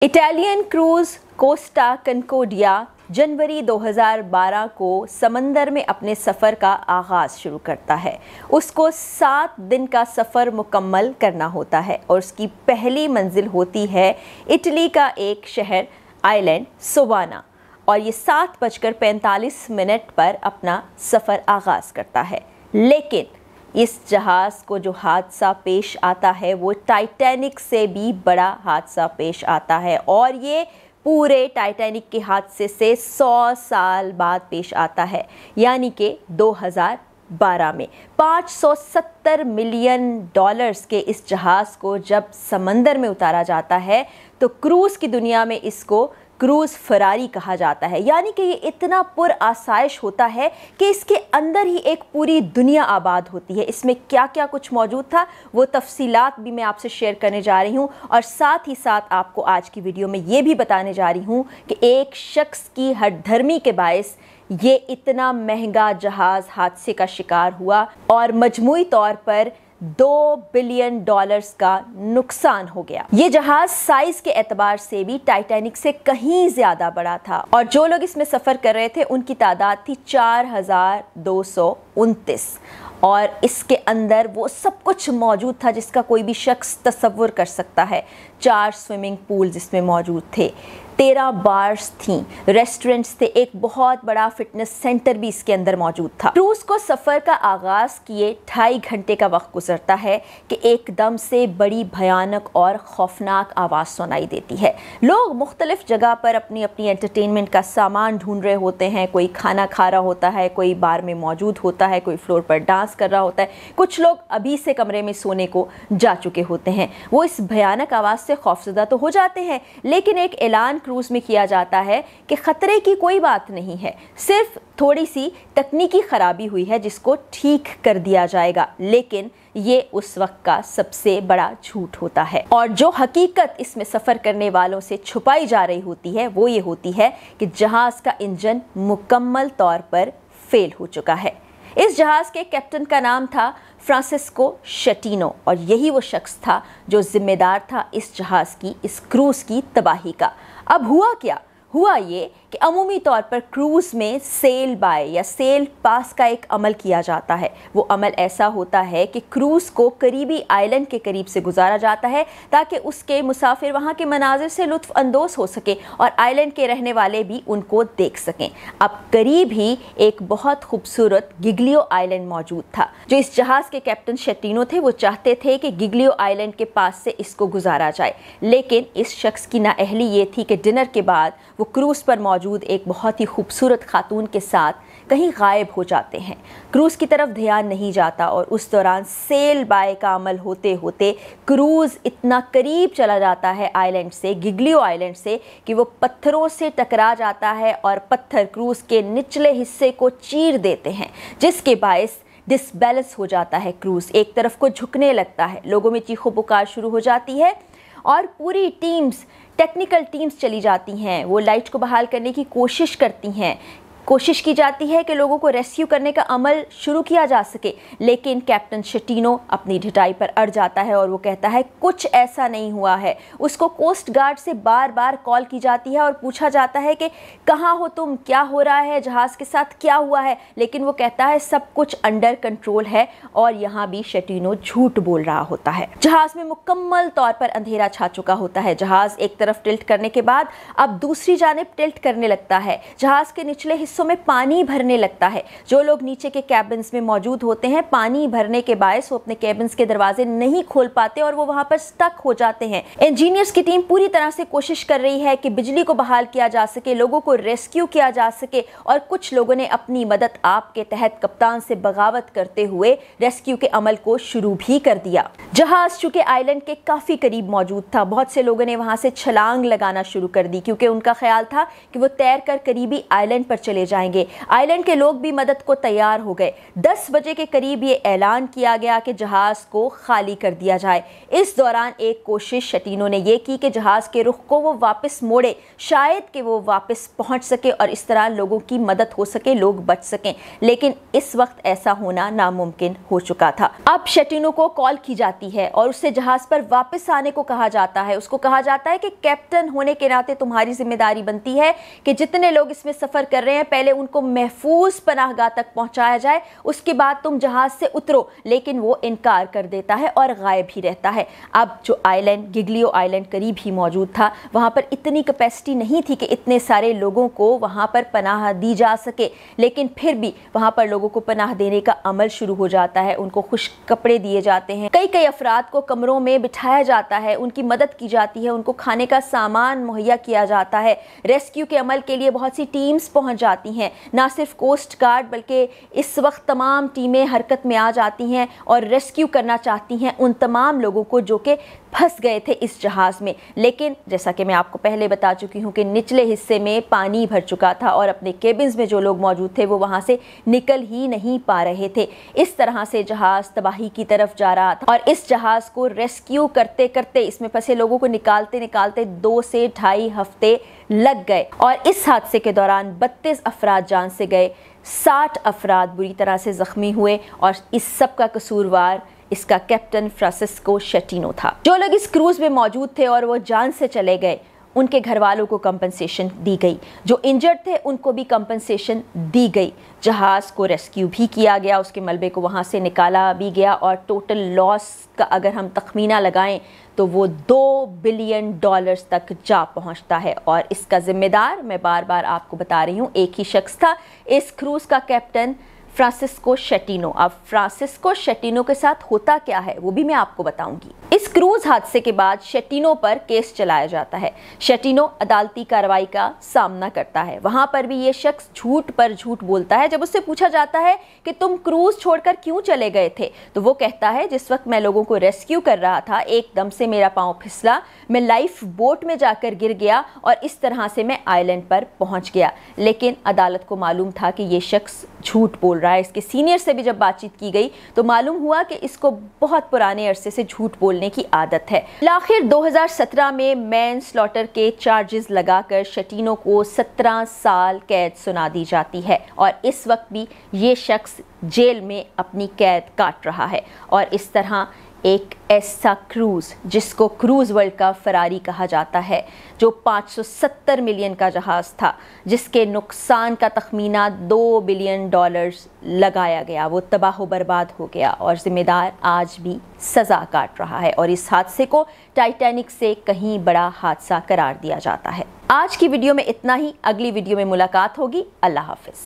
Italian cruise Costa कंकोडिया जनवरी 2012 को समंदर में अपने सफ़र का आगाज़ शुरू करता है। उसको 7 दिन का सफ़र मुकम्मल करना होता है और उसकी पहली मंजिल होती है इटली का एक शहर आइलैंड सोवाना, और ये 7:45 पर अपना सफ़र आगाज़ करता है। लेकिन इस जहाज़ को जो हादसा पेश आता है वो टाइटैनिक से भी बड़ा हादसा पेश आता है, और ये पूरे टाइटैनिक के हादसे से 100 साल बाद पेश आता है, यानी कि 2012 में। $570 मिलियन के इस जहाज़ को जब समंदर में उतारा जाता है तो क्रूज़ की दुनिया में इसको क्रूज़ फरारी कहा जाता है, यानी कि ये इतना पुर आसाइश होता है कि इसके अंदर ही एक पूरी दुनिया आबाद होती है। इसमें क्या क्या कुछ मौजूद था वो तफसीलात भी मैं आपसे शेयर करने जा रही हूँ, और साथ ही साथ आपको आज की वीडियो में ये भी बताने जा रही हूँ कि एक शख्स की हठधर्मी के बायस ये इतना महंगा जहाज़ हादसे का शिकार हुआ और मजमूई तौर पर $2 बिलियन का नुकसान हो गया। ये जहाज साइज के एतबार से भी टाइटैनिक से कहीं ज्यादा बड़ा था, और जो लोग इसमें सफर कर रहे थे उनकी तादाद थी 4229, और इसके अंदर वो सब कुछ मौजूद था जिसका कोई भी शख्स तसव्वुर कर सकता है। 4 स्विमिंग पूल्स इसमें मौजूद थे, 13 बार्स थीं, रेस्टोरेंट्स थे, एक बहुत बड़ा फिटनेस सेंटर भी इसके अंदर मौजूद था। क्रूज को सफ़र का आगाज़ किए 2.5 घंटे का वक्त गुजरता है कि एकदम से बड़ी भयानक और खौफनाक आवाज़ सुनाई देती है। लोग मुख्तलिफ जगह पर अपनी अपनी एंटरटेनमेंट का सामान ढूंढ रहे होते हैं, कोई खाना खा रहा होता है, कोई बार में मौजूद होता है, कोई फ्लोर पर डांस कर रहा होता है, कुछ लोग अभी से कमरे में सोने को जा चुके होते हैं। वो इस भयानक आवाज़ से खौफजदा तो हो जाते हैं, लेकिन एक ऐलान क्रूज में किया जाता है कि खतरे की कोई बात नहीं है, सिर्फ थोड़ी सी तकनीकी खराबी हुई है जिसको ठीक कर दिया जाएगा। लेकिन ये उस वक्त का सबसे बड़ा झूठ होता है, और जो हकीकत इसमें सफ़र करने वालों से छुपाई जा रही होती है वो ये होती है कि जहाज़ का इंजन मुकम्मल तौर पर फेल हो चुका है। इस जहाज़ के कैप्टन का नाम था फ्रांसिस्को शेटीनो, और यही वो शख्स था जो जिम्मेदार था इस जहाज़ की, इस क्रूज़ की तबाही का। अब हुआ क्या? हुआ ये कि अमूमी तौर पर क्रूज़ में सेल बाय या सेल पास का एक अमल किया जाता है। वो अमल ऐसा होता है कि क्रूज़ को करीबी आइलैंड के करीब से गुजारा जाता है ताकि उसके मुसाफिर वहाँ के मनाजिर से लुत्फ़ अंदोज़ हो सके और आइलैंड के रहने वाले भी उनको देख सकें। अब करीब ही एक बहुत खूबसूरत गिग्लियो आइलैंड मौजूद था। जो इस जहाज़ के कैप्टन शेटीनो थे वो चाहते थे कि गिग्लियो आइलैंड के पास से इसको गुजारा जाए, लेकिन इस शख्स की नाअहली ये थी कि डिनर के बाद वो क्रूज़ पर मौजूद एक बहुत ही खूबसूरत खातून के साथ कहीं गायब हो जाते हैं। क्रूज़ की तरफ ध्यान नहीं जाता, और उस दौरान सेल बाय का अमल होते होते क्रूज़ इतना करीब चला जाता है आइलैंड से, गिग्लियो आइलैंड से, कि वो पत्थरों से टकरा जाता है और पत्थर क्रूज़ के निचले हिस्से को चीर देते हैं, जिसके बायस डिसबैलेंस हो जाता है। क्रूज़ एक तरफ को झुकने लगता है, लोगों में चीखो पुकार शुरू हो जाती है, और पूरी टीम्स, टेक्निकल टीम्स चली जाती हैं। वो लाइट को बहाल करने की कोशिश करती हैं, कोशिश की जाती है कि लोगों को रेस्क्यू करने का अमल शुरू किया जा सके, लेकिन कैप्टन शेटीनो अपनी ढिठाई पर अड़ जाता है और वो कहता है कुछ ऐसा नहीं हुआ है। उसको कोस्ट गार्ड से बार बार कॉल की जाती है और पूछा जाता है कि कहाँ हो तुम, क्या हो रहा है, जहाज़ के साथ क्या हुआ है, लेकिन वो कहता है सब कुछ अंडर कंट्रोल है, और यहाँ भी शेटीनो झूठ बोल रहा होता है। जहाज़ में मुकम्मल तौर पर अंधेरा छा चुका होता है। जहाज़ एक तरफ टिल्ट करने के बाद अब दूसरी जानिब टिल्ट करने लगता है। जहाज़ के निचले हिस्सों में पानी भरने लगता है। जो लोग नीचे के कैबिन्स में मौजूद होते हैं, पानी भरने के बायस वो अपने कैबिन्स के दरवाजे नहीं खोल पाते और वो वहां पर स्टक हो जाते हैं। इंजीनियर्स की टीम पूरी तरह से कोशिश कर रही है कि बिजली को बहाल किया जा सके, लोगों को रेस्क्यू किया जा सके, और कुछ लोगों ने अपनी मदद आप के तहत कप्तान से बगावत करते हुए रेस्क्यू के अमल को शुरू भी कर दिया। जहाज चूंकि आइलैंड के काफी करीब मौजूद था, बहुत से लोगों ने वहां से छलांग लगाना शुरू कर दी, क्योंकि उनका ख्याल था कि वो तैर कर करीबी आइलैंड पर चले जाएंगे। आइलैंड के लोग भी मदद को तैयार हो गए। 10 बजे के करीब ये ऐलान किया गया कि जहाज को खाली कर दिया जाए। इस दौरान एक कोशिश शटीनो ने यह की कि जहाज के रुख को वो वापस मोड़े, शायद कि वो वापस पहुंच सके और इस तरह लोगों की मदद हो सके, लोग बच सकें। लेकिन इस वक्त ऐसा होना नामुमकिन हो चुका था। अब शटीनो को कॉल की जाती है और उससे जहाज पर वापस आने को कहा जाता है। उसको कहा जाता है कि कैप्टन होने के नाते तुम्हारी जिम्मेदारी बनती है कि जितने लोग इसमें सफर कर रहे हैं पहले उनको महफूज पनाहगाह तक पहुंचाया जाए, उसके बाद तुम जहाज से उतरो। लेकिन वो इनकार कर देता है और गायब ही रहता है। अब जो आइलैंड, गिगलियो आइलैंड करीब ही मौजूद था, वहां पर इतनी कैपेसिटी नहीं थी कि इतने सारे लोगों को वहां पर पनाह दी जा सके। लेकिन फिर भी वहां पर लोगों को पनाह देने का अमल शुरू हो जाता है। उनको खुश्क कपड़े दिए जाते हैं, कई अफराद को कमरों में बिठाया जाता है, उनकी मदद की जाती है, उनको खाने का सामान मुहैया किया जाता है। रेस्क्यू के अमल के लिए बहुत सी टीम्स पहुंच जाती हैं, ना सिर्फ कोस्ट गार्ड बल्कि इस वक्त तमाम टीमें हरकत में आ जाती हैं और रेस्क्यू करना चाहती हैं उन तमाम लोगों को जो कि फंस गए थे इस जहाज में। लेकिन जैसा कि मैं आपको पहले बता चुकी हूँ कि निचले हिस्से में पानी भर चुका था और अपने केबिन्स में जो लोग मौजूद थे वो वहाँ से निकल ही नहीं पा रहे थे। इस तरह से जहाज तबाही की तरफ जा रहा था और इस जहाज को रेस्क्यू करते करते, इसमें फंसे लोगों को निकालते निकालते 2 से ढाई हफ्ते लग गए। और इस हादसे के दौरान 32 अफराद जान से गए, 60 अफराद बुरी तरह से ज़ख्मी हुए और इस सब का कसूरवार इसका कैप्टन फ्रांसिस्को शटीनो था। जो लोग इस क्रूज में मौजूद थे और वो जान से चले गए, उनके घर वालों को कंपनसेशन दी गई। जो इंजर्ड थे उनको भी कंपनसेशन दी गई। जहाज़ को रेस्क्यू भी किया गया, उसके मलबे को वहाँ से निकाला भी गया और टोटल लॉस का अगर हम तखमीना लगाएं तो वो $2 बिलियन तक जा पहुँचता है। और इसका ज़िम्मेदार, मैं बार बार आपको बता रही हूँ, एक ही शख्स था, इस क्रूज़ का कैप्टन फ्रांसिस्को शटीनो। अब फ्रांसिस्को शटीनो के साथ होता क्या है वो भी मैं आपको बताऊंगी। इस क्रूज हादसे के बाद शटीनो पर केस चलाया जाता है। शटीनो अदालती कार्रवाई का सामना करता है। वहां पर भी ये शख्स झूठ पर झूठ बोलता है। जब उससे पूछा जाता है कि तुम क्रूज छोड़कर क्यों चले गए थे, तो वो कहता है जिस वक्त मैं लोगों को रेस्क्यू कर रहा था एकदम से मेरा पाँव फिसला, मैं लाइफ बोट में जाकर गिर गया और इस तरह से मैं आइलैंड पर पहुंच गया। लेकिन अदालत को मालूम था कि ये शख्स झूठ बोल रहा है। इसके सीनियर से भी जब बातचीत की गई तो मालूम हुआ कि इसको बहुत पुराने अरसे से झूठ बोलने की आदत है। आखिर 2017 में मैन स्लॉटर के चार्जेस लगाकर शटीनो को 17 साल कैद सुना दी जाती है और इस वक्त भी ये शख्स जेल में अपनी कैद काट रहा है। और इस तरह एक ऐसा क्रूज़ जिसको क्रूज़ वर्ल्ड का फरारी कहा जाता है, जो 570 मिलियन का जहाज़ था, जिसके नुकसान का तखमीना $2 बिलियन लगाया गया, वो तबाह बर्बाद हो गया और ज़िम्मेदार आज भी सज़ा काट रहा है। और इस हादसे को टाइटैनिक से कहीं बड़ा हादसा करार दिया जाता है। आज की वीडियो में इतना ही। अगली वीडियो में मुलाकात होगी। अल्लाह हाफ़िज़।